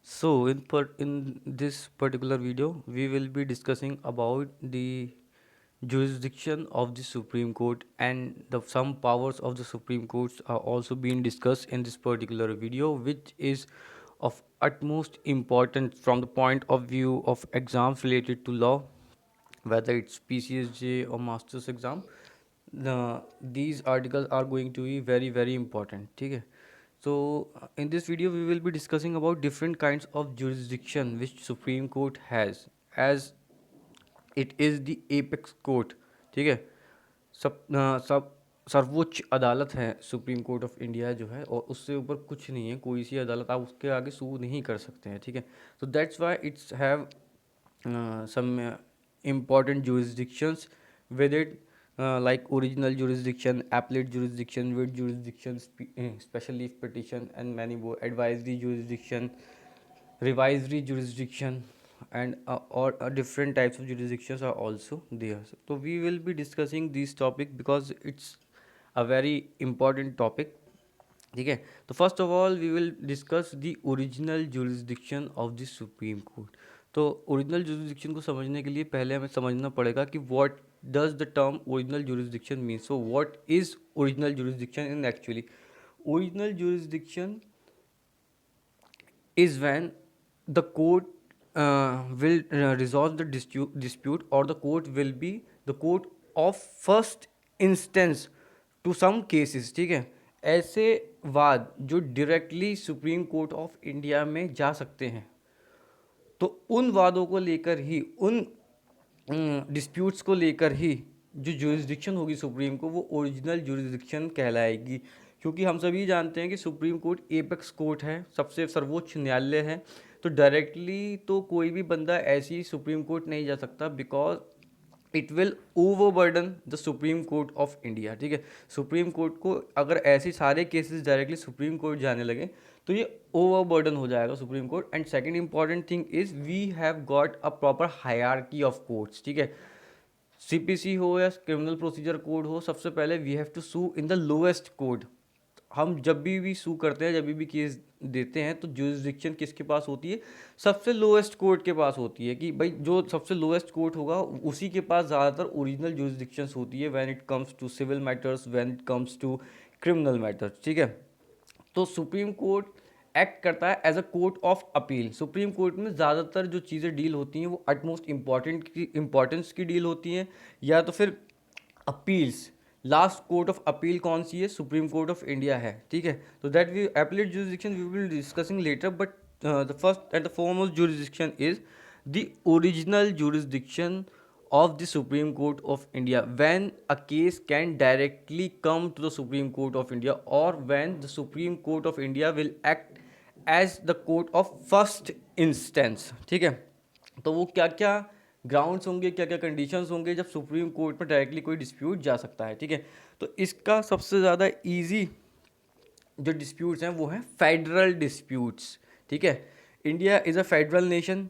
In this particular video, we will be discussing about the jurisdiction of the Supreme Court, and some powers of the Supreme Courts are also being discussed in this particular video, which is of utmost importance from the point of view of exams related to law, whether it's PCSJ or master's exam. These articles are going to be very very important. ठीक है. So in this video we will be discussing about different kinds of jurisdiction which Supreme Court has, as it is the apex court. ठीक है. सब सर्वोच्च अदालत है supreme Court of India जो है, और उससे ऊपर कुछ नहीं है. कोई सी अदालत आप उसके आगे सू नहीं कर सकते हैं. ठीक है. So that's why it's have some important jurisdictions with it, like original jurisdiction, appellate jurisdiction, writ jurisdiction, special leave petition, and many more, advisory jurisdiction, revisory jurisdiction, and different types of jurisdictions are also there. So we will be discussing this topic because it's a very important topic. ठीक है. तो first of all we will discuss the original jurisdiction of the Supreme Court. तो original jurisdiction को समझने के लिए पहले हमें समझना पड़ेगा कि what does the term original jurisdiction mean. So what is original jurisdiction in actually. Original jurisdiction is when the court will resolve the dispute, or the court will be the court of first instance to some cases. ठीक है. ऐसे वाद जो directly supreme Court of India में जा सकते हैं, तो उन वादों को लेकर ही, उन डिस्प्यूट्स को लेकर ही जो जुरिस्डिक्शन होगी सुप्रीम को, वो ओरिजिनल जुरिस्डिक्शन कहलाएगी. क्योंकि हम सभी जानते हैं कि सुप्रीम कोर्ट एपेक्स कोर्ट है, सबसे सर्वोच्च न्यायालय है. तो डायरेक्टली तो कोई भी बंदा ऐसी सुप्रीम कोर्ट नहीं जा सकता, because it will overburden the Supreme Court of India. ठीक है. सुप्रीम कोर्ट को अगर ऐसे सारे केसेस डायरेक्टली सुप्रीम कोर्ट जाने लगे तो ये ओवरबर्डन हो जाएगा Supreme Court. And second important thing is we have got a proper hierarchy of courts. ठीक है. सीपीसी हो या क्रिमिनल प्रोसीजर कोड हो, सबसे पहले we have to sue in the lowest code. हम जब भी सू करते हैं, जब भी केस देते हैं, तो जुरिस्डिक्शन किसके पास होती है? सबसे लोएस्ट कोर्ट के पास होती है. कि भाई जो सबसे लोएस्ट कोर्ट होगा उसी के पास ज़्यादातर ओरिजिनल जुरिस्डिक्शंस होती है when it comes to civil matters, when it comes to criminal matters. ठीक है. तो सुप्रीम कोर्ट एक्ट करता है as a court of appeal. Supreme Court में ज़्यादातर जो चीज़ें डील होती हैं वो अटमोस्ट इम्पॉर्टेंस की डील होती हैं, या तो फिर appeals. Last court of appeal कौन सी है? सुप्रीम कोर्ट ऑफ इंडिया है. ठीक है. तो that we appellate jurisdiction we will discussing later, but the first and the foremost jurisdiction is the original jurisdiction of the Supreme Court of India, when a case can directly come to the Supreme Court of India, or when the Supreme Court of India will act as the court of first instance. ठीक है. तो वो क्या क्या grounds होंगे, क्या क्या conditions होंगे जब सुप्रीम कोर्ट में डायरेक्टली कोई डिस्प्यूट जा सकता है. ठीक है. तो इसका सबसे ज़्यादा ईजी जो डिस्प्यूट्स हैं वो हैं फेडरल डिस्प्यूट्स. ठीक है. India is a federal nation.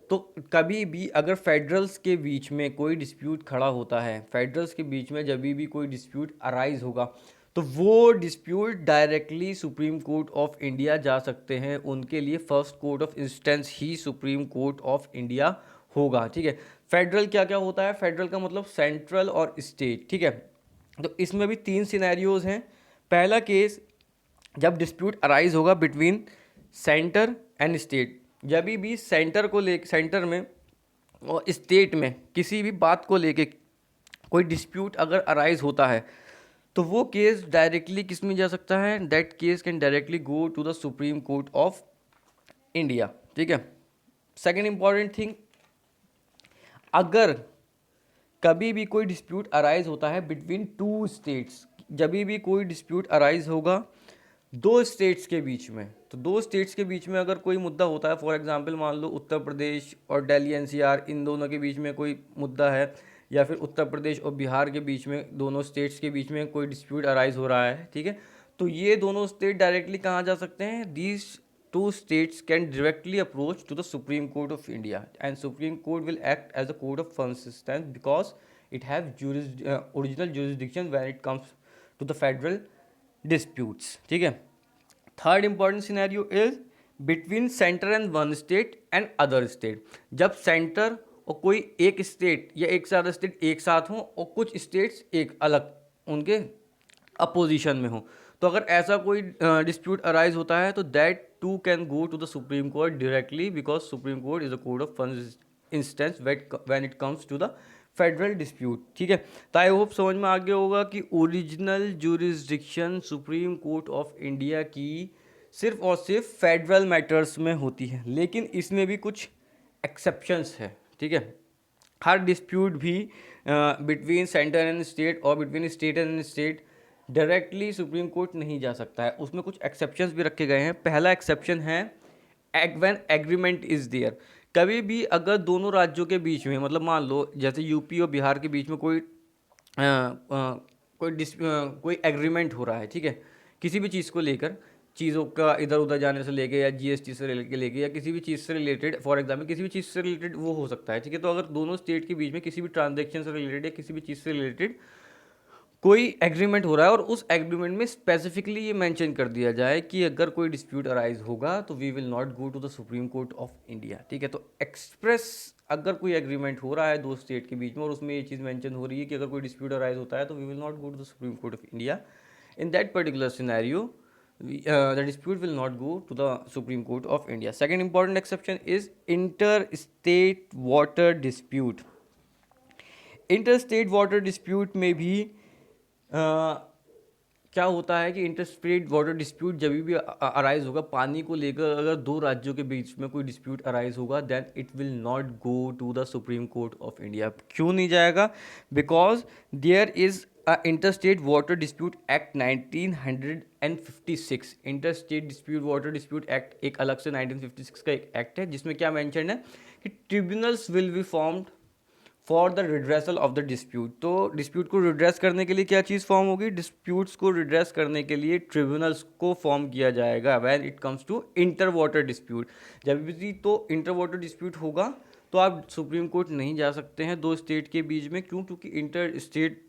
तो कभी भी अगर फेडरल्स के बीच में कोई डिस्प्यूट खड़ा होता है, फेडरल्स के बीच में जब भी कोई डिस्प्यूट अराइज होगा, तो वो dispute directly supreme Court of India जा सकते हैं. उनके लिए first court of instance he supreme Court of India होगा. ठीक है. फेडरल क्या क्या होता है? फेडरल का मतलब सेंट्रल और स्टेट. ठीक है. तो इसमें भी 3 सिनेरियोज हैं. पहला केस जब डिस्प्यूट अराइज होगा बिटवीन सेंटर एंड स्टेट. जब भी सेंटर को ले, सेंटर में और स्टेट में किसी भी बात को लेके कोई डिस्प्यूट अगर अराइज होता है, तो वो केस डायरेक्टली किस में जा सकता है? That case can directly go to the Supreme Court of India. ठीक है. सेकेंड इंपॉर्टेंट थिंग, अगर कभी भी कोई डिस्प्यूट अराइज होता है बिटवीन 2 स्टेट्स, जब भी कोई डिस्प्यूट अराइज होगा 2 स्टेट्स के बीच में, तो 2 स्टेट्स के बीच में अगर कोई मुद्दा होता है, फॉर एग्जांपल मान लो उत्तर प्रदेश और दिल्ली एनसीआर, इन दोनों के बीच में कोई मुद्दा है, या फिर उत्तर प्रदेश और बिहार के बीच में, दोनों स्टेट्स के बीच में कोई डिस्प्यूट अराइज हो रहा है. ठीक है. तो ये दोनों स्टेट डायरेक्टली कहाँ जा सकते हैं? These 2 states can directly approach to the Supreme Court of India, and Supreme Court will act as a court of first instance because it has original jurisdiction when it comes to the federal disputes. ठीक है. Third important scenario is between centre and one state and other state. जब centre और कोई एक state या एक से ज़्यादा स्टेट एक साथ हों और कुछ स्टेट्स एक अलग उनके अपोजिशन में हो, तो अगर ऐसा कोई डिस्प्यूट अराइज होता है तो that too can go to the Supreme Court directly, because Supreme Court is a court of first instance when it comes to the federal dispute. ठीक है, तो आई होप समझ में आ गया होगा कि original jurisdiction supreme Court of India की सिर्फ और सिर्फ फेडरल मैटर्स में होती है, लेकिन इसमें भी कुछ एक्सेप्शंस है। ठीक है, हर डिस्प्यूट भी बिटवीन सेंटर एंड स्टेट और between state and state directly supreme court नहीं जा सकता है, उसमें कुछ एक्सेप्शंस भी रखे गए हैं। पहला एक्सेप्शन है व्हेन एग्रीमेंट इज़ देयर। कभी भी अगर दोनों राज्यों के बीच में, मतलब मान लो जैसे यूपी और बिहार के बीच में कोई एग्रीमेंट हो रहा है, ठीक है, किसी भी चीज़ को लेकर, चीज़ों का इधर उधर जाने से लेके या जीएसटी से लेके या किसी भी चीज़ से रिलेटेड, फॉर एग्जांपल किसी भी चीज़ से रिलेटेड वो हो सकता है। ठीक है, तो अगर दोनों स्टेट के बीच में किसी भी ट्रांजैक्शन से रिलेटेड या किसी भी चीज़ से रिलेटेड कोई एग्रीमेंट हो रहा है और उस एग्रीमेंट में स्पेसिफिकली ये मेंशन कर दिया जाए कि अगर कोई डिस्प्यूट अराइज होगा तो we will not go to the Supreme Court of India. ठीक है, तो एक्सप्रेस अगर कोई एग्रीमेंट हो रहा है दो स्टेट के बीच में और उसमें ये चीज़ मेंशन हो रही है कि अगर कोई डिस्प्यूट अराइज होता है तो we will not go to the Supreme Court of India. In that particular scenario the dispute will not go to the Supreme Court of India. Second important exception is interstate water dispute. Interstate water dispute में भी क्या होता है कि interstate water dispute जब भी arise होगा पानी को लेकर, अगर दो राज्यों के बीच में कोई डिस्प्यूट अराइज होगा, then it will not go to the Supreme Court of India. क्यों नहीं जाएगा? Because there is interstate water dispute act 1956। Interstate dispute water dispute act एक अलग से 1956 का एक एक्ट है जिसमें क्या मेंशन है कि tribunals will be formed for the redressal of the dispute. तो डिस्प्यूट को रिड्रेस करने के लिए क्या चीज़ फॉर्म होगी? डिस्प्यूट्स को रिड्रेस करने के लिए ट्रिब्यूनल्स को फॉर्म किया जाएगा when it comes to inter water dispute. जब भी तो इंटर वाटर डिस्प्यूट होगा तो आप सुप्रीम कोर्ट नहीं जा सकते हैं दो स्टेट के बीच में। क्यों? क्योंकि इंटर स्टेट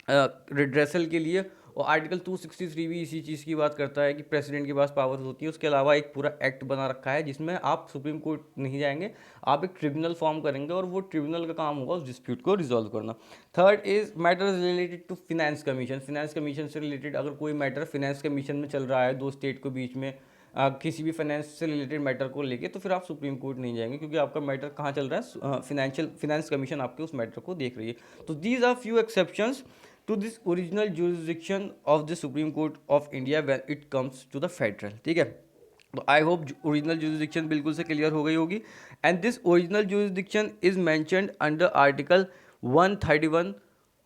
रिड्रेसल के लिए, और आर्टिकल 263 भी इसी चीज़ की बात करता है कि प्रेसिडेंट के पास पावर्स होती है। उसके अलावा एक पूरा एक्ट बना रखा है जिसमें आप सुप्रीम कोर्ट नहीं जाएंगे, आप एक ट्रिब्यूनल फॉर्म करेंगे और वो ट्रिब्यूनल का काम होगा उस डिस्प्यूट को रिजॉल्व करना। Third is matters related to finance commission. Finance commission से रिलेटेड अगर कोई मैटर फिनेंस कमीशन में चल रहा है दो स्टेट के बीच में, किसी भी फाइनेंस से रिलेटेड मैटर को लेके, तो फिर आप सुप्रीम कोर्ट नहीं जाएंगे क्योंकि आपका मैटर कहाँ चल रहा है? फिनेंस कमीशन आपके उस मैटर को देख रही है। तो these are few exceptions to this original jurisdiction of the Supreme Court of India when it comes to the federal. ठीक है, तो आई होप ओरिजिनल जुरिस्डिक्शन बिल्कुल से क्लियर हो गई होगी। And this original jurisdiction is mentioned under article 131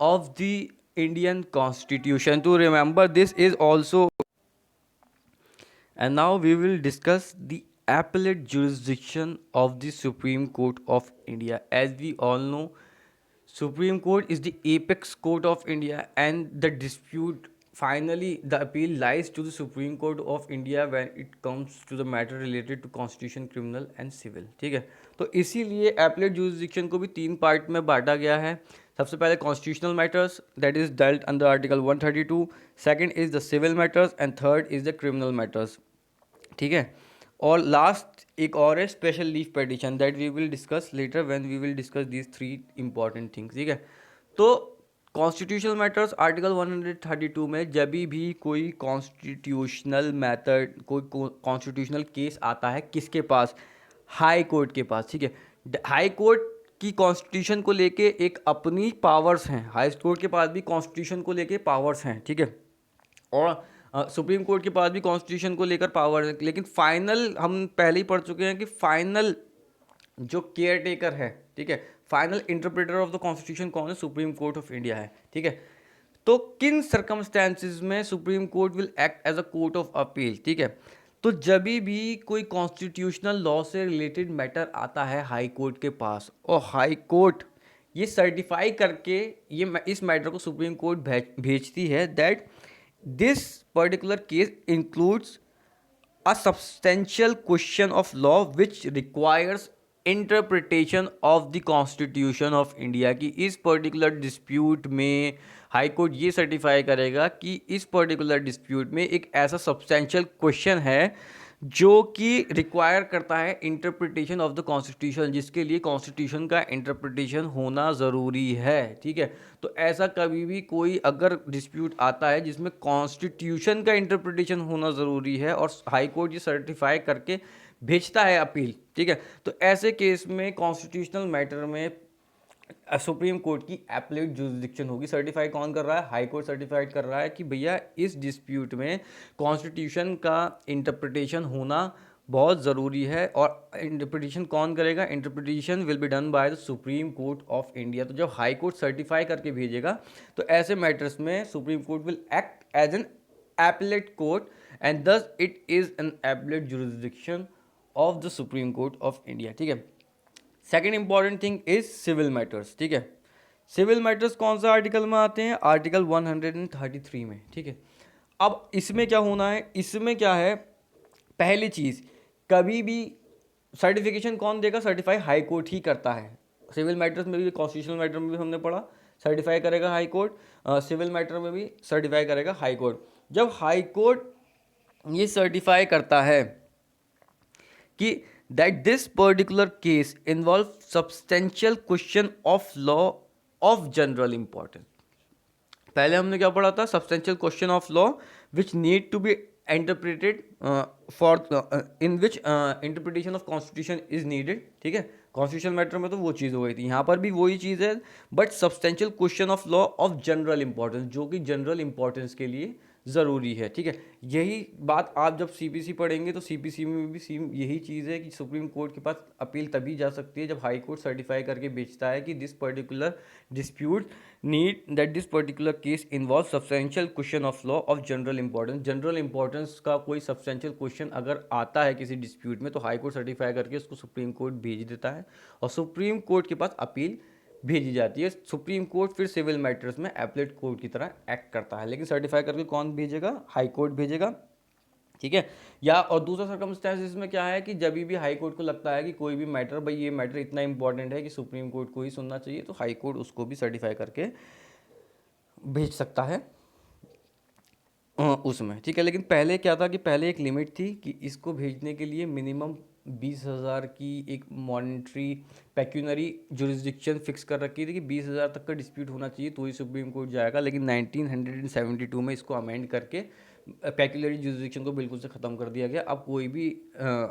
of the Indian constitution. To remember this is also, and now we will discuss the appellate jurisdiction of the Supreme Court of India. As we all know, Supreme Court is the apex court of India, and the dispute, finally the appeal lies to the Supreme Court of India when it comes to the matter related to constitution, criminal and civil. ठीक है, तो इसीलिए appellate jurisdiction को भी तीन part में बांटा गया है। सबसे पहले constitutional matters, that is dealt under article 132, second is the civil matters and third is the criminal matters. ठीक है, और लास्ट एक और है special leave petition, that we will discuss later when we will discuss these three important things. ठीक है, तो constitutional matters article 132 में जब भी कोई कॉन्स्टिट्यूशनल मैटर, कोई कॉन्स्टिट्यूशनल केस आता है किसके पास? हाई कोर्ट के पास। ठीक है, हाई कोर्ट की कॉन्स्टिट्यूशन को लेके एक अपनी पावर्स हैं, हाई कोर्ट के पास भी कॉन्स्टिट्यूशन को लेके पावर्स हैं। ठीक है, और सुप्रीम कोर्ट के पास भी कॉन्स्टिट्यूशन को लेकर पावर है, लेकिन फाइनल हम पहले ही पढ़ चुके हैं कि फाइनल जो केयर टेकर है, ठीक है, final interpreter of the constitution कौन है? सुप्रीम कोर्ट ऑफ इंडिया है। ठीक है, तो किन सर्कमस्टेंसेस में supreme Court will act as a court of appeal? ठीक है, तो जब भी कोई कॉन्स्टिट्यूशनल लॉ से रिलेटेड मैटर आता है हाई कोर्ट के पास और हाई कोर्ट ये सर्टिफाई करके ये इस मैटर को सुप्रीम कोर्ट भेजती है that this particular case includes a substantial question of law which requires interpretation of the constitution of India। कि इस पर्टिकुलर डिस्प्यूट में हाई कोर्ट ये सर्टिफाई करेगा कि इस पर्टिकुलर डिस्प्यूट में एक ऐसा सब्सटेंशियल क्वेश्चन है जो कि रिक्वायर करता है इंटरप्रिटेशन ऑफ द कॉन्स्टिट्यूशन, जिसके लिए कॉन्स्टिट्यूशन का इंटरप्रिटेशन होना ज़रूरी है, ठीक है। तो ऐसा कभी भी कोई अगर डिस्प्यूट आता है जिसमें कॉन्स्टिट्यूशन का इंटरप्रिटेशन होना ज़रूरी है और हाई कोर्ट ये सर्टिफाई करके भेजता है अपील, ठीक है, तो ऐसे केस में कॉन्स्टिट्यूशनल मैटर में सुप्रीम कोर्ट की एपलेट जुरिसडिक्शन होगी। सर्टिफाई कौन कर रहा है? हाई कोर्ट सर्टिफाइड कर रहा है कि भैया इस डिस्प्यूट में कॉन्स्टिट्यूशन का इंटरप्रिटेशन होना बहुत ज़रूरी है। और इंटरप्रिटेशन कौन करेगा? Interpretation will be done by the Supreme Court of India. तो जब हाई कोर्ट सर्टिफाई करके भेजेगा तो ऐसे मैटर्स में supreme Court will act as an appellate court and thus it is an appellate jurisdiction of the Supreme Court of India, ठीक है। Second important thing is civil matters, ठीक है। Civil matters कौन सा आर्टिकल में आते हैं? आर्टिकल 133 में, ठीक है। अब इसमें क्या होना है? इसमें क्या है? पहली चीज, कभी भी सर्टिफिकेशन कौन देगा? सर्टिफाई हाई कोर्ट ही करता है। सिविल मैटर्स में भी, कॉन्स्टिट्यूशनल मैटर में भी हमने पढ़ा, सर्टिफाई करेगा हाई कोर्ट। सिविल मैटर में भी सर्टिफाई करेगा हाई कोर्ट। जब हाई कोर्ट ये सर्टिफाई करता है कि that this particular case involves substantial question of law of general importance, पहले हमने क्या पढ़ा था? Substantial question of law which need to be interpreted for in which interpretation of constitution is needed, ठीक है। कॉन्स्टिट्यूशन मैटर में तो वो चीज़ हो गई थी, यहाँ पर भी वही चीज़ है, but substantial question of law of general importance, जो कि जनरल इंपॉर्टेंस के लिए ज़रूरी है, ठीक है। यही बात आप जब सीपीसी पढ़ेंगे तो सीपीसी में भी सेम यही चीज़ है कि सुप्रीम कोर्ट के पास अपील तभी जा सकती है जब हाई कोर्ट सर्टिफाई करके भेजता है कि this particular dispute need that this particular case involve substantial question of law of general importance. General importance का कोई सब्सटेंशियल क्वेश्चन अगर आता है किसी डिस्प्यूट में तो हाई कोर्ट सर्टिफाई करके उसको सुप्रीम कोर्ट भेज देता है और सुप्रीम कोर्ट के पास अपील भेजी जाती है। सुप्रीम कोर्ट फिर सिविल मैटर्स में एपलेट कोर्ट की तरह एक्ट करता है, लेकिन सर्टिफाई करके कौन भेजेगा? हाई कोर्ट भेजेगा, ठीक है। या और दूसरा सर्कमस्टेंस इसमें क्या है कि जब भी हाई कोर्ट को लगता है कि कोई भी मैटर, भाई ये मैटर इतना इंपॉर्टेंट है कि सुप्रीम कोर्ट को ही सुनना चाहिए, तो हाई कोर्ट उसको भी सर्टिफाई करके भेज सकता है उसमें, ठीक है। लेकिन पहले क्या था कि पहले एक लिमिट थी कि इसको भेजने के लिए मिनिमम 20,000 की एक मॉनेटरी पेक्यूनरी जुरिस्डिक्शन फिक्स कर रखी थी कि 20,000 तक का डिस्प्यूट होना चाहिए तो ही सुप्रीम कोर्ट जाएगा। लेकिन 1972 में इसको अमेंड करके पेक्यूनरी जुरिस्डिक्शन को बिल्कुल से ख़त्म कर दिया गया। अब कोई भी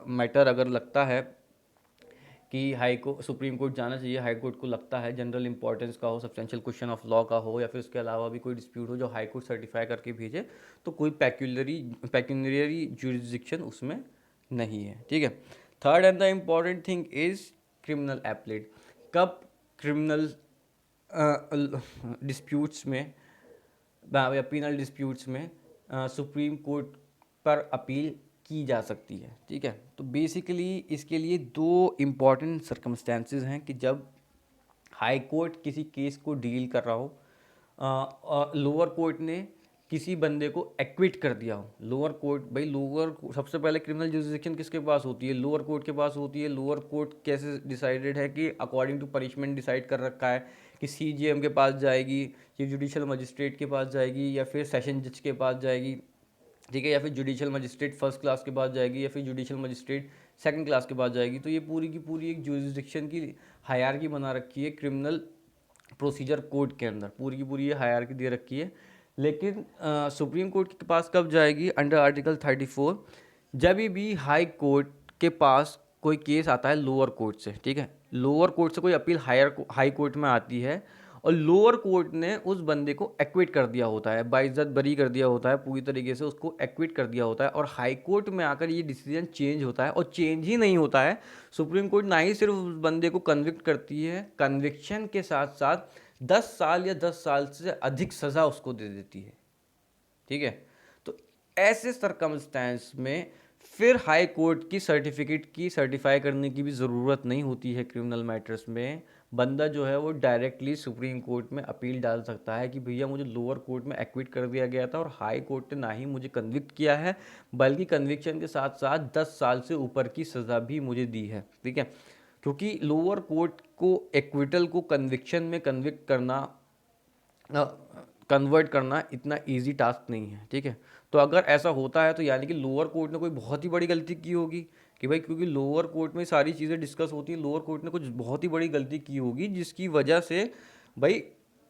मैटर अगर लगता है कि हाई को सुप्रीम कोर्ट जाना चाहिए, हाई कोर्ट को लगता है जनरल इंपॉर्टेंस का हो, सब्सटेंशियल क्वेश्चन ऑफ लॉ का हो, या फिर उसके अलावा भी कोई डिस्प्यूट हो जो हाई कोर्ट सर्टिफाई करके भेजे, तो कोई पेक्यूलरी जुरिस्डिक्शन उसमें नहीं है, ठीक है। Third and the important thing is criminal appellate. कब क्रिमिनल डिस्प्यूट्स में या पीनल डिस्प्यूट्स में सुप्रीम कोर्ट पर अपील की जा सकती है, ठीक है। तो बेसिकली इसके लिए दो इम्पॉर्टेंट सर्कमस्टेंसेस हैं कि जब हाई कोर्ट किसी केस को डील कर रहा हो, लोअर कोर्ट ने किसी बंदे को एक्विट कर दिया हो। लोअर कोर्ट, भाई लोअर सबसे पहले क्रिमिनल जुरिस्डिक्शन किसके पास होती है? लोअर कोर्ट के पास होती है। लोअर कोर्ट कैसे डिसाइडेड है कि अकॉर्डिंग टू पनिशमेंट डिसाइड कर रखा है कि सीजीएम के पास जाएगी, ये जुडिशल मजिस्ट्रेट के पास जाएगी, या फिर सेशन जज के पास जाएगी, ठीक है, या फिर जुडिशल मजिस्ट्रेट फर्स्ट क्लास के पास जाएगी, या फिर जुडिशल मजिस्ट्रेट सेकंड क्लास के पास जाएगी। तो ये पूरी की पूरी एक जुरिस्डिक्शन की हायरार्की बना रखी है क्रिमिनल प्रोसीजर कोड के अंदर, पूरी की पूरी ये हायरार्की दे रखी है। लेकिन सुप्रीम कोर्ट के पास कब जाएगी? अंडर आर्टिकल 34, जब भी हाई कोर्ट के पास कोई केस आता है लोअर कोर्ट से, ठीक है, लोअर कोर्ट से कोई अपील हाई कोर्ट में आती है और लोअर कोर्ट ने उस बंदे को एक्विट कर दिया होता है, बाइज्जत बरी कर दिया होता है, पूरी तरीके से उसको एक्विट कर दिया होता है, और हाई कोर्ट में आकर ये डिसीजन चेंज होता है। और चेंज ही नहीं होता है, सुप्रीम कोर्ट ना ही सिर्फ उस बंदे को कन्विक्ट करती है, कन्विक्शन के साथ साथ 10 साल या 10 साल से अधिक सज़ा उसको दे देती है, ठीक है। तो ऐसे सरकमस्टेंस में फिर हाई कोर्ट की सर्टिफिकेट की सर्टिफाई करने की भी ज़रूरत नहीं होती है। क्रिमिनल मैटर्स में बंदा जो है वो डायरेक्टली सुप्रीम कोर्ट में अपील डाल सकता है कि भैया मुझे लोअर कोर्ट में एक्विट कर दिया गया था और हाई कोर्ट ने ना ही मुझे कन्विक्ट किया है, बल्कि कन्विक्शन के साथ साथ 10 साल से ऊपर की सज़ा भी मुझे दी है, ठीक है। क्योंकि लोअर कोर्ट को एक्विटल को कन्विक्शन में कन्विक्ट करना कन्वर्ट करना इतना इजी टास्क नहीं है, ठीक है। तो अगर ऐसा होता है तो यानी कि लोअर कोर्ट ने कोई बहुत ही बड़ी गलती की होगी कि भाई, क्योंकि लोअर कोर्ट में सारी चीज़ें डिस्कस होती है, लोअर कोर्ट ने कुछ बहुत ही बड़ी गलती की होगी जिसकी वजह से भाई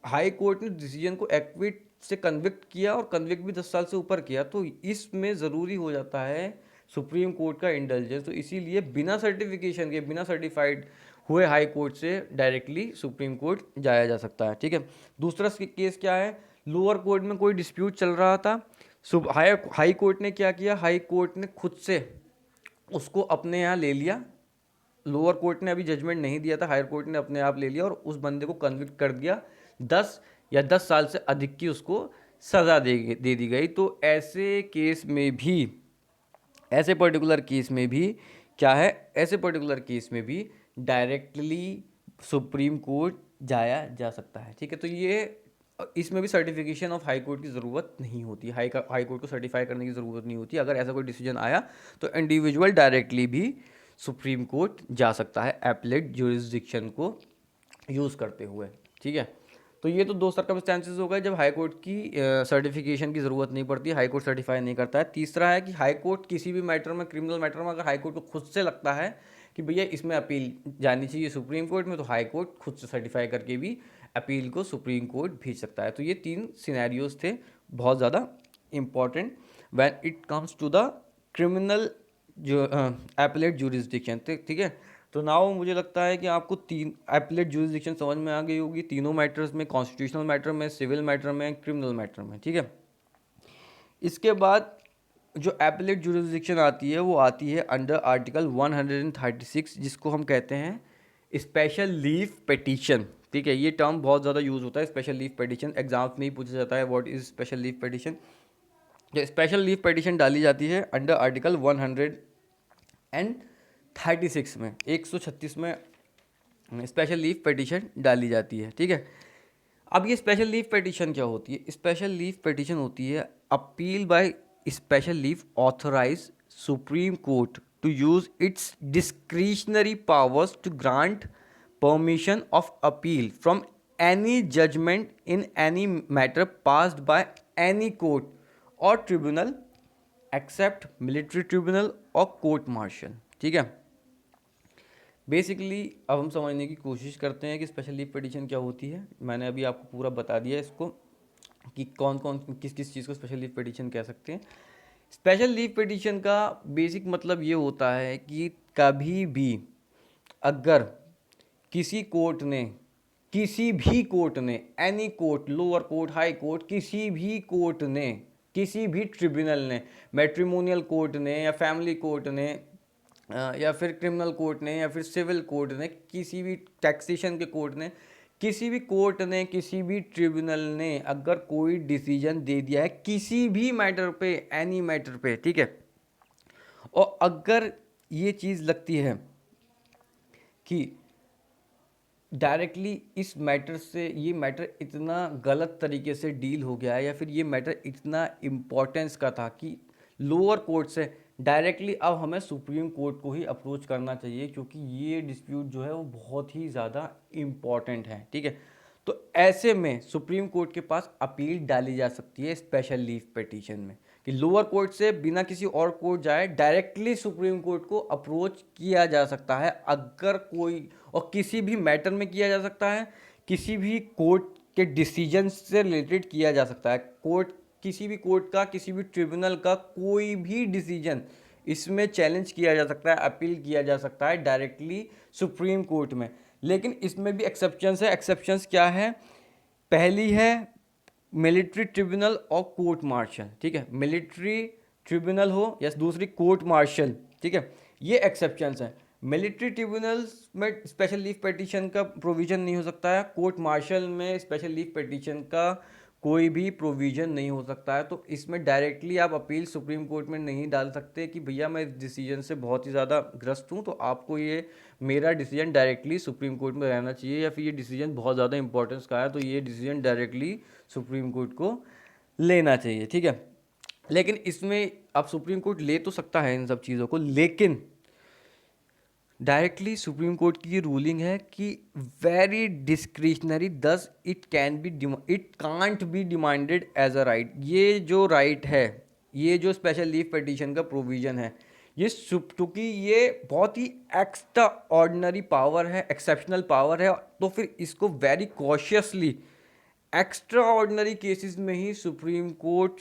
हाई कोर्ट ने डिसीजन को एक्विट से कन्विक्ट किया, और कन्विक्ट भी 10 साल से ऊपर किया। तो इसमें ज़रूरी हो जाता है सुप्रीम कोर्ट का इंटेलिजेंस। तो इसीलिए बिना सर्टिफिकेशन के, बिना सर्टिफाइड हुए हाई कोर्ट से डायरेक्टली सुप्रीम कोर्ट जाया जा सकता है, ठीक है। दूसरा केस क्या है, लोअर कोर्ट में कोई डिस्प्यूट चल रहा था, हाई कोर्ट ने क्या किया, हाई कोर्ट ने खुद से उसको अपने यहाँ ले लिया। लोअर कोर्ट ने अभी जजमेंट नहीं दिया था, हायर कोर्ट ने अपने आप ले लिया और उस बंदे को कन्विक्ट कर दिया, 10 साल से अधिक की उसको सज़ा दे दी गई। तो ऐसे केस में भी, ऐसे पर्टिकुलर केस में भी क्या है, ऐसे पर्टिकुलर केस में भी डायरेक्टली सुप्रीम कोर्ट जाया जा सकता है, ठीक है। तो ये इसमें भी सर्टिफिकेशन ऑफ हाई कोर्ट की ज़रूरत नहीं होती, हाई कोर्ट को सर्टिफाई करने की ज़रूरत नहीं होती। अगर ऐसा कोई डिसीजन आया तो इंडिविजुअल डायरेक्टली भी सुप्रीम कोर्ट जा सकता है एपलेट ज्यूरिसडिक्शन को यूज़ करते हुए, ठीक है। तो ये तो दो सर्कमस्टेंसेस हो गए जब हाई कोर्ट की सर्टिफिकेशन की ज़रूरत नहीं पड़ती, हाई कोर्ट सर्टिफाई नहीं करता है। तीसरा है कि हाई कोर्ट किसी भी मैटर में, क्रिमिनल मैटर में, अगर हाई कोर्ट को खुद से लगता है कि भैया इसमें अपील जानी चाहिए सुप्रीम कोर्ट में, तो हाई कोर्ट खुद से सर्टिफाई करके भी अपील को सुप्रीम कोर्ट भेज सकता है। तो ये 3 सिनेरियोज थे बहुत ज़्यादा important when it comes to the criminal जो एपलेट ज्यूरिसडिक्शन, ठीक है। तो नाउ मुझे लगता है कि आपको 3 एपलेट ज्यूरिसडिक्शन समझ में आ गई होगी, तीनों मैटर्स में, कॉन्स्टिट्यूशनल मैटर में, सिविल मैटर में, क्रिमिनल मैटर में, ठीक है। इसके बाद जो एपलेट ज्यूरिसडिक्शन आती है वो आती है अंडर आर्टिकल 136, जिसको हम कहते हैं स्पेशल लीव पिटीशन, ठीक है। ये टर्म बहुत ज़्यादा यूज़ होता है, स्पेशल लीव पिटीशन। एग्जाम्स में ही पूछा जाता है what is special leave petition. जो स्पेशल लीव पिटीशन डाली जाती है अंडर आर्टिकल 136 में, 136 में स्पेशल लीव पिटीशन डाली जाती है, ठीक है। अब ये स्पेशल लीव पिटीशन क्या होती है, स्पेशल लीव पिटीशन होती है appeal by special leave authorize Supreme Court to use its discretionary powers to grant permission of appeal from any judgment in any matter passed by any court or tribunal except military tribunal or court martial, ठीक है। Basically अब हम समझने की कोशिश करते हैं कि स्पेशल लीव पिटीशन क्या होती है। मैंने अभी आपको पूरा बता दिया इसको कि कौन कौन किस किस चीज़ को स्पेशल लीव पिटीशन कह सकते हैं। स्पेशल लीव पिटीशन का बेसिक मतलब ये होता है कि कभी भी अगर किसी कोर्ट ने, किसी भी कोर्ट ने, any court, lower court, high court, किसी भी कोर्ट ने, किसी भी ट्रिब्यूनल ने, मैट्रिमोनियल कोर्ट ने या फैमिली कोर्ट ने या फिर क्रिमिनल कोर्ट ने या फिर सिविल कोर्ट ने, किसी भी टैक्सेशन के कोर्ट ने, किसी भी कोर्ट ने, किसी भी ट्रिब्यूनल ने अगर कोई डिसीजन दे दिया है किसी भी मैटर पे, एनी मैटर पे, ठीक है, और अगर ये चीज़ लगती है कि डायरेक्टली इस मैटर से, ये मैटर इतना गलत तरीके से डील हो गया है या फिर ये मैटर इतना इम्पोर्टेंस का था कि लोअर कोर्ट से डायरेक्टली अब हमें सुप्रीम कोर्ट को ही अप्रोच करना चाहिए, क्योंकि ये डिस्प्यूट जो है वो बहुत ही ज़्यादा इम्पॉर्टेंट है, ठीक है। तो ऐसे में सुप्रीम कोर्ट के पास अपील डाली जा सकती है स्पेशल लीव पिटीशन में, कि लोअर कोर्ट से बिना किसी और कोर्ट जाए डायरेक्टली सुप्रीम कोर्ट को अप्रोच किया जा सकता है अगर कोई, और किसी भी मैटर में किया जा सकता है, किसी भी कोर्ट के डिसीजन से रिलेटेड किया जा सकता है। कोर्ट, किसी भी कोर्ट का, किसी भी ट्रिब्यूनल का कोई भी डिसीजन इसमें चैलेंज किया जा सकता है, अपील किया जा सकता है डायरेक्टली सुप्रीम कोर्ट में। लेकिन इसमें भी एक्सेप्शंस है। एक्सेप्शंस क्या है, पहली है मिलिट्री ट्रिब्यूनल और कोर्ट मार्शल, ठीक है। मिलिट्री ट्रिब्यूनल हो या दूसरी कोर्ट मार्शल, ठीक है, ये एक्सेप्शंस है। मिलिट्री ट्रिब्यूनल्स में स्पेशल लीव पिटीशन का प्रोविज़न नहीं हो सकता है, कोर्ट मार्शल में स्पेशल लीव पिटीशन का कोई भी प्रोविज़न नहीं हो सकता है। तो इसमें डायरेक्टली आप अपील सुप्रीम कोर्ट में नहीं डाल सकते कि भैया मैं इस डिसीजन से बहुत ही ज़्यादा ग्रस्त हूँ, तो आपको ये मेरा डिसीजन डायरेक्टली सुप्रीम कोर्ट में रहना चाहिए, या फिर ये डिसीजन बहुत ज़्यादा इंपॉर्टेंस का है तो ये डिसीजन डायरेक्टली सुप्रीम कोर्ट को लेना चाहिए, ठीक है। लेकिन इसमें अब सुप्रीम कोर्ट ले तो सकता है इन सब चीज़ों को, लेकिन डायरेक्टली सुप्रीम कोर्ट की ये रूलिंग है कि very discretionary, thus it can't be demanded as a right. ये जो राइट है, ये जो स्पेशल लीव पिटीशन का प्रोविजन है, ये चूंकि ये बहुत ही एक्स्ट्रा ऑर्डिनरी पावर है, एक्सेप्शनल पावर है, तो फिर इसको very cautiously extraordinary cases में ही सुप्रीम कोर्ट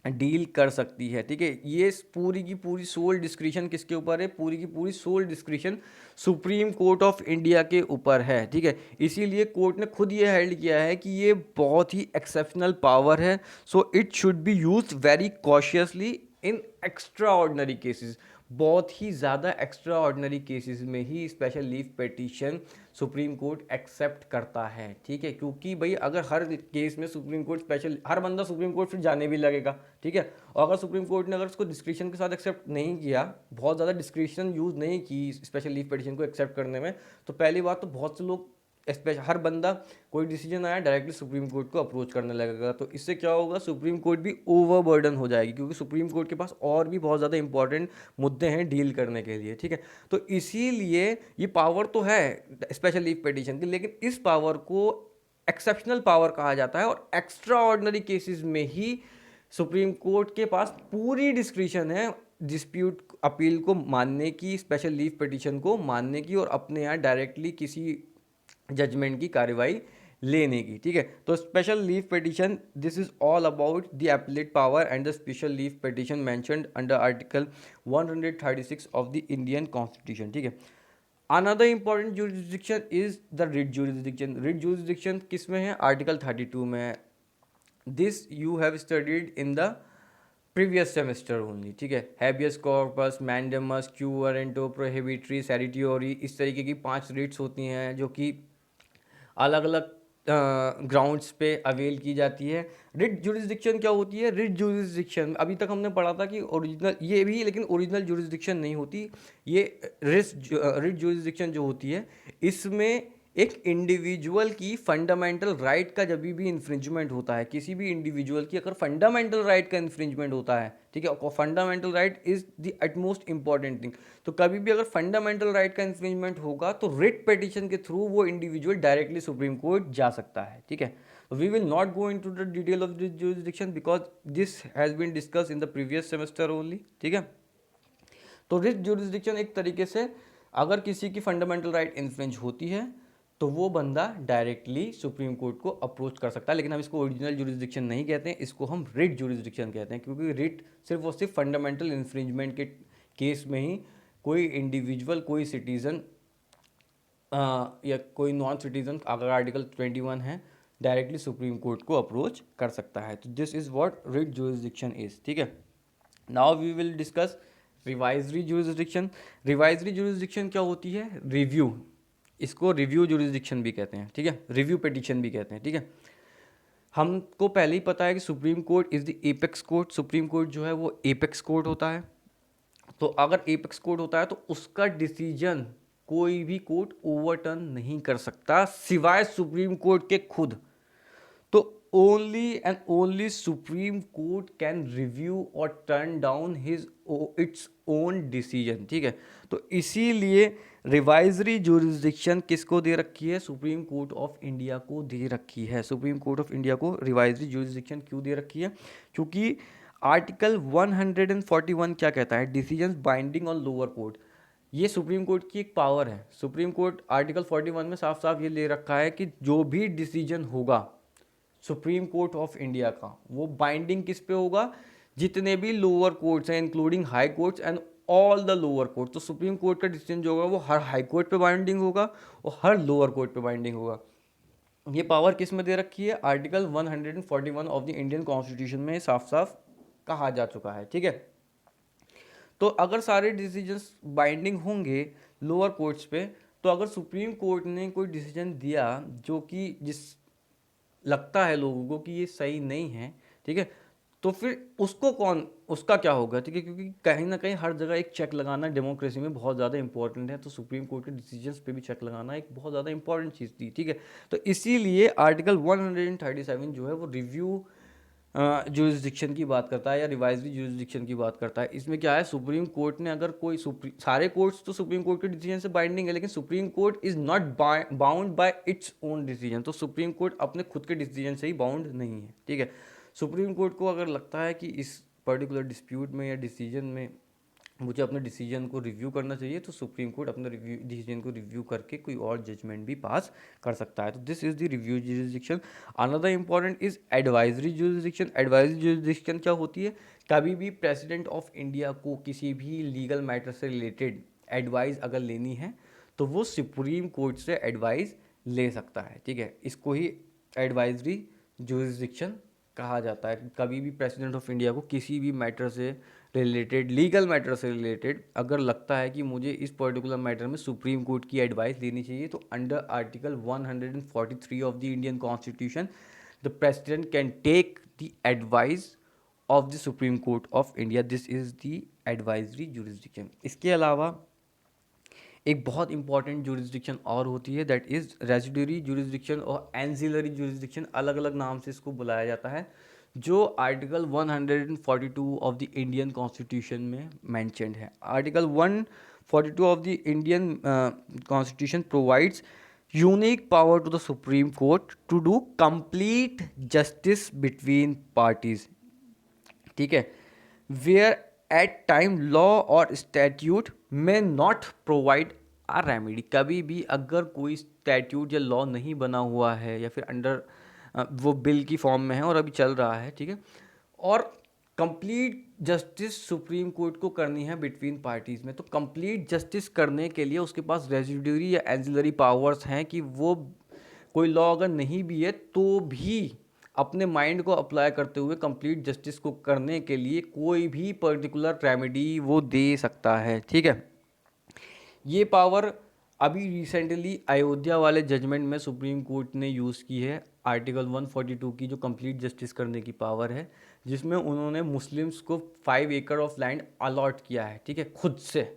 डील कर सकती है। ठीक है, ये पूरी की पूरी सोल डिस्क्रिशन किसके ऊपर है? पूरी की पूरी sole discretion Supreme Court of India के ऊपर है। ठीक है, इसीलिए कोर्ट ने खुद ये हेल्ड किया है कि ये बहुत ही एक्सेप्शनल पावर है, so it should be used very cautiously in extraordinary cases. बहुत ही ज़्यादा एक्स्ट्रा ऑर्डिनरी केसेस में ही special leave petition supreme court accept करता है। ठीक है, क्योंकि भाई अगर हर केस में सुप्रीम कोर्ट स्पेशल, हर बंदा सुप्रीम कोर्ट फिर जाने भी लगेगा। ठीक है, और अगर सुप्रीम कोर्ट ने अगर उसको डिस्क्रिप्शन के साथ एक्सेप्ट नहीं किया, बहुत ज़्यादा डिस्क्रिप्शन यूज़ नहीं की स्पेशल लीव पिटीशन को एक्सेप्ट करने में, तो पहली बात तो बहुत से लोग, हर बंदा कोई डिसीजन आया डायरेक्टली सुप्रीम कोर्ट को अप्रोच करने लगेगा। तो इससे क्या होगा? सुप्रीम कोर्ट भी ओवरबर्डन हो जाएगी, क्योंकि सुप्रीम कोर्ट के पास और भी बहुत ज़्यादा इंपॉर्टेंट मुद्दे हैं डील करने के लिए। ठीक है, तो इसीलिए ये पावर तो है स्पेशल लीव पिटीशन की, लेकिन इस पावर को एक्सेप्शनल पावर कहा जाता है, और एक्स्ट्रा ऑर्डिनरी केसेस में ही सुप्रीम कोर्ट के पास पूरी डिस्क्रिशन है डिस्प्यूट अपील को मानने की, स्पेशल लीव पिटीशन को मानने की, और अपने यहाँ डायरेक्टली किसी जजमेंट की कार्रवाई लेने की। ठीक है, तो special leave petition, this is all about the appellate power and the special leave petition mentioned under article 136 of the Indian constitution. ठीक है, another important jurisdiction is the writ jurisdiction. Writ jurisdiction किस में है? Article 32 में है। This you have studied in the previous semester only. ठीक है, habeas corpus, mandamus, quo warranto, prohibitory, certiorari, इस तरीके की 5 रिट्स होती हैं जो कि अलग अलग ग्राउंड्स पे अवेल की जाती है। रिट जुरिस्डिक्शन क्या होती है? रिट जुरिस्डिक्शन अभी तक हमने पढ़ा था कि ओरिजिनल, ये भी लेकिन ओरिजिनल जुरिस्डिक्शन नहीं होती। ये रिट जुरिस्डिक्शन जो होती है, इसमें एक इंडिविजुअल की फंडामेंटल राइट का जब भी इन्फ्रिंजमेंट होता है, किसी भी इंडिविजुअल की अगर फंडामेंटल राइट का इन्फ्रिंजमेंट होता है, ठीक है, fundamental right is the utmost important thing, तो कभी भी अगर फंडामेंटल राइट का इन्फ्रिंजमेंट होगा तो रिट पिटीशन के थ्रू वो इंडिविजुअल डायरेक्टली सुप्रीम कोर्ट जा सकता है। ठीक है, we will not go into the detail of this jurisdiction because this has been discuss in the previous semester only. ठीक है, तो रिट जुरिस्डिक्शन एक तरीके से अगर किसी की फंडामेंटल राइट इन्फ्रिंज होती है तो वो बंदा डायरेक्टली सुप्रीम कोर्ट को अप्रोच कर सकता है, लेकिन हम इसको ओरिजिनल जुरिस्डिक्शन नहीं कहते हैं, इसको हम रिट जुरिस्डिक्शन कहते हैं, क्योंकि रिट सिर्फ और सिर्फ फंडामेंटल इन्फ्रिंजमेंट के केस में ही कोई इंडिविजुअल, कोई सिटीज़न या कोई नॉन सिटीज़न अगर आर्टिकल 21 है डायरेक्टली सुप्रीम कोर्ट को अप्रोच कर सकता है। तो this is what writ jurisdiction is. ठीक है, now we will discuss revisory jurisdiction. Revisory jurisdiction क्या होती है? रिव्यू, इसको रिव्यू जुरिस्डिक्शन भी कहते हैं। ठीक है, रिव्यू पिटीशन भी कहते हैं। ठीक है, हमको पहले ही पता है कि supreme court is the apex court. Supreme court जो है वो एपेक्स कोर्ट होता है, तो अगर एपेक्स कोर्ट होता है तो उसका डिसीजन कोई भी कोर्ट ओवरटर्न नहीं कर सकता सिवाय सुप्रीम कोर्ट के खुद। तो only and only supreme court can review और turn down his its own decision. ठीक है, तो इसीलिए रिवाइजरी जुरिस्डिक्शन किसको दे रखी है? सुप्रीम कोर्ट ऑफ इंडिया को दे रखी है। सुप्रीम कोर्ट ऑफ इंडिया को रिवाइजरी जुरिस्डिक्शन क्यों दे रखी है? क्योंकि आर्टिकल 141 क्या कहता है? Decisions binding on lower court. ये सुप्रीम कोर्ट की एक पावर है। सुप्रीम कोर्ट आर्टिकल 41 में साफ साफ ये ले रखा है कि जो भी डिसीजन होगा सुप्रीम कोर्ट ऑफ इंडिया का, वो बाइंडिंग किस पे होगा? जितने भी लोअर कोर्ट्स हैं including high courts and all the lower court. तो सुप्रीम कोर्ट का डिसीजन जो होगा वो हर हाई कोर्ट पे बाइंडिंग होगा और हर लोअर कोर्ट पे बाइंडिंग होगा। ये पावर किस में दे रखी है? Article 141 of the Indian constitution में साफ साफ कहा जा चुका है। ठीक है, तो अगर सारे डिसीजंस बाइंडिंग होंगे लोअर कोर्ट्स पे, तो अगर सुप्रीम कोर्ट ने कोई डिसीजन दिया जो कि जिस लगता है लोगों को कि ये सही नहीं है, ठीक है, तो फिर उसको कौन, उसका क्या होगा? ठीक है, क्योंकि कहीं ना कहीं हर जगह एक चेक लगाना डेमोक्रेसी में बहुत ज़्यादा इंपॉर्टेंट है, तो सुप्रीम कोर्ट के डिसीजंस पे भी चेक लगाना एक बहुत ज़्यादा इंपॉर्टेंट चीज़ थी। ठीक है, तो इसीलिए आर्टिकल 137 जो है वो रिव्यू जुरिस्डिक्शन की बात करता है या रिवाइजरी जुरिस्डिक्शन की बात करता है। इसमें क्या है, सुप्रीम कोर्ट ने अगर कोई सारे कोर्ट्स तो सुप्रीम कोर्ट के डिसीजन से बाइंडिंग है, लेकिन supreme Court is not bound by it's own decision. तो सुप्रीम कोर्ट अपने खुद के डिसीजन से ही बाउंड नहीं है, ठीक है। सुप्रीम कोर्ट को अगर लगता है कि इस पर्टिकुलर डिस्प्यूट में या डिसीजन में मुझे अपने डिसीजन को रिव्यू करना चाहिए, तो सुप्रीम कोर्ट अपने डिसीजन को रिव्यू करके कोई और जजमेंट भी पास कर सकता है। तो this is the review jurisdiction. Another important is advisory jurisdiction. Advisory jurisdiction क्या होती है, कभी भी प्रेसिडेंट ऑफ इंडिया को किसी भी लीगल मैटर से रिलेटेड एडवाइस अगर लेनी है तो वो सुप्रीम कोर्ट से एडवाइस ले सकता है, ठीक है। इसको ही एडवाइजरी जुरिस्डिक्शन कहा जाता है। कभी भी प्रेसिडेंट ऑफ इंडिया को किसी भी मैटर से रिलेटेड, लीगल मैटर से रिलेटेड अगर लगता है कि मुझे इस पर्टिकुलर मैटर में सुप्रीम कोर्ट की एडवाइस लेनी चाहिए, तो under article 143 of the Indian constitution the president can take the advice of the Supreme Court of India. This is the advisory jurisdiction. इसके अलावा एक बहुत इंपॉर्टेंट जुरिस्डिक्शन और होती है, दैट इज रेजिडरी जुरिस्डिक्शन और एंजिलरी जुरिस्डिक्शन, अलग अलग नाम से इसको बुलाया जाता है, जो article 142 of the Indian constitution में मैंशनड है। Article 142 of the Indian constitution provides unique power to the Supreme Court to do complete justice between parties, ठीक है, वेयर एट टाइम लॉ और स्टैट्यूट में नॉट प्रोवाइड आ रेमेडी। कभी भी अगर कोई स्टैट्यूट या लॉ नहीं बना हुआ है या फिर अंडर वो बिल की फॉर्म में है और अभी चल रहा है, ठीक है, और कंप्लीट जस्टिस सुप्रीम कोर्ट को करनी है बिटवीन पार्टीज में, तो कंप्लीट जस्टिस करने के लिए उसके पास रेजिडरी या एंजिलरी पावर्स हैं कि वो कोई लॉ अगर नहीं भी है तो भी अपने माइंड को अप्लाई करते हुए कंप्लीट जस्टिस को करने के लिए कोई भी पर्टिकुलर रेमेडी वो दे सकता है, ठीक है। ये पावर अभी रिसेंटली अयोध्या वाले जजमेंट में सुप्रीम कोर्ट ने यूज़ की है, आर्टिकल 142 की, जो कंप्लीट जस्टिस करने की पावर है, जिसमें उन्होंने मुस्लिम्स को 5 एकड़ ऑफ लैंड अलॉट किया है, ठीक है, खुद से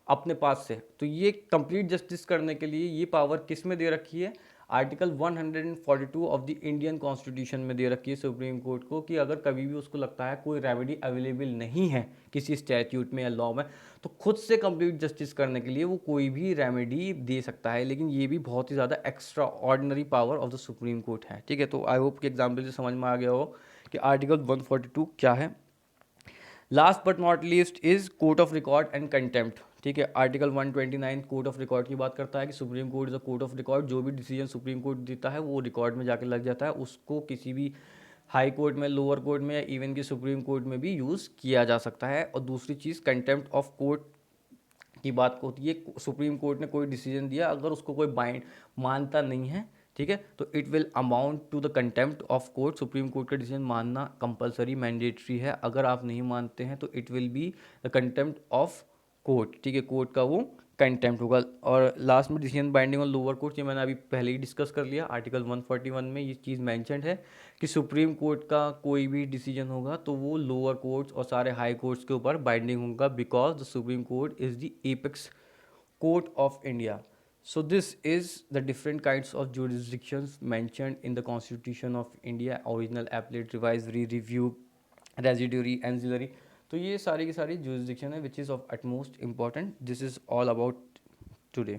अपने पास से। तो ये कंप्लीट जस्टिस करने के लिए ये पावर किस में दे रखी है, article 142 of the Indian constitution में दे रखी है सुप्रीम कोर्ट को, कि अगर कभी भी उसको लगता है कोई रेमेडी अवेलेबल नहीं है किसी स्टैट्यूट में या लॉ में, तो खुद से कंप्लीट जस्टिस करने के लिए वो कोई भी रेमेडी दे सकता है। लेकिन ये भी बहुत ही ज़्यादा extraordinary power of the Supreme court है, ठीक है। तो आई होप कि एग्जाम्पल से समझ में आ गया हो कि आर्टिकल 142 क्या है। Last but not least is court of record and contempt, ठीक है। आर्टिकल 129 कोर्ट ऑफ रिकॉर्ड की बात करता है कि supreme Court is a court of record. जो भी डिसीजन सुप्रीम कोर्ट देता है वो रिकॉर्ड में जाके लग जाता है, उसको किसी भी हाई कोर्ट में, लोअर कोर्ट में या इवन कि सुप्रीम कोर्ट में भी यूज़ किया जा सकता है। और दूसरी चीज़ कंटेम्प्ट ऑफ कोर्ट की बात होती है, सुप्रीम कोर्ट ने कोई डिसीजन दिया, अगर उसको कोई बाइंड मानता नहीं है, ठीक है, तो it will amount to the contempt of court. Supreme Court का डिसीजन मानना कंपलसरी मैंडेटरी है, अगर आप नहीं मानते हैं तो it will be the contempt of court, ठीक है, कोर्ट का वो कंटेम्प्ट होगा। और लास्ट में decision binding on lower court, ये मैंने अभी पहले ही डिस्कस कर लिया, आर्टिकल 141 में ये चीज़ मैंशनड है कि सुप्रीम कोर्ट का कोई भी डिसीजन होगा तो वो लोअर कोर्ट्स और सारे हाई कोर्ट्स के ऊपर बाइंडिंग होगा, because the Supreme court is the apex court of India. So this is the different kinds of jurisdictions mentioned in the Constitution of India: original, appellate, revisory, review, residuary, ancillary. तो ये सारी की सारी jurisdiction है which is of utmost important. This is all about today.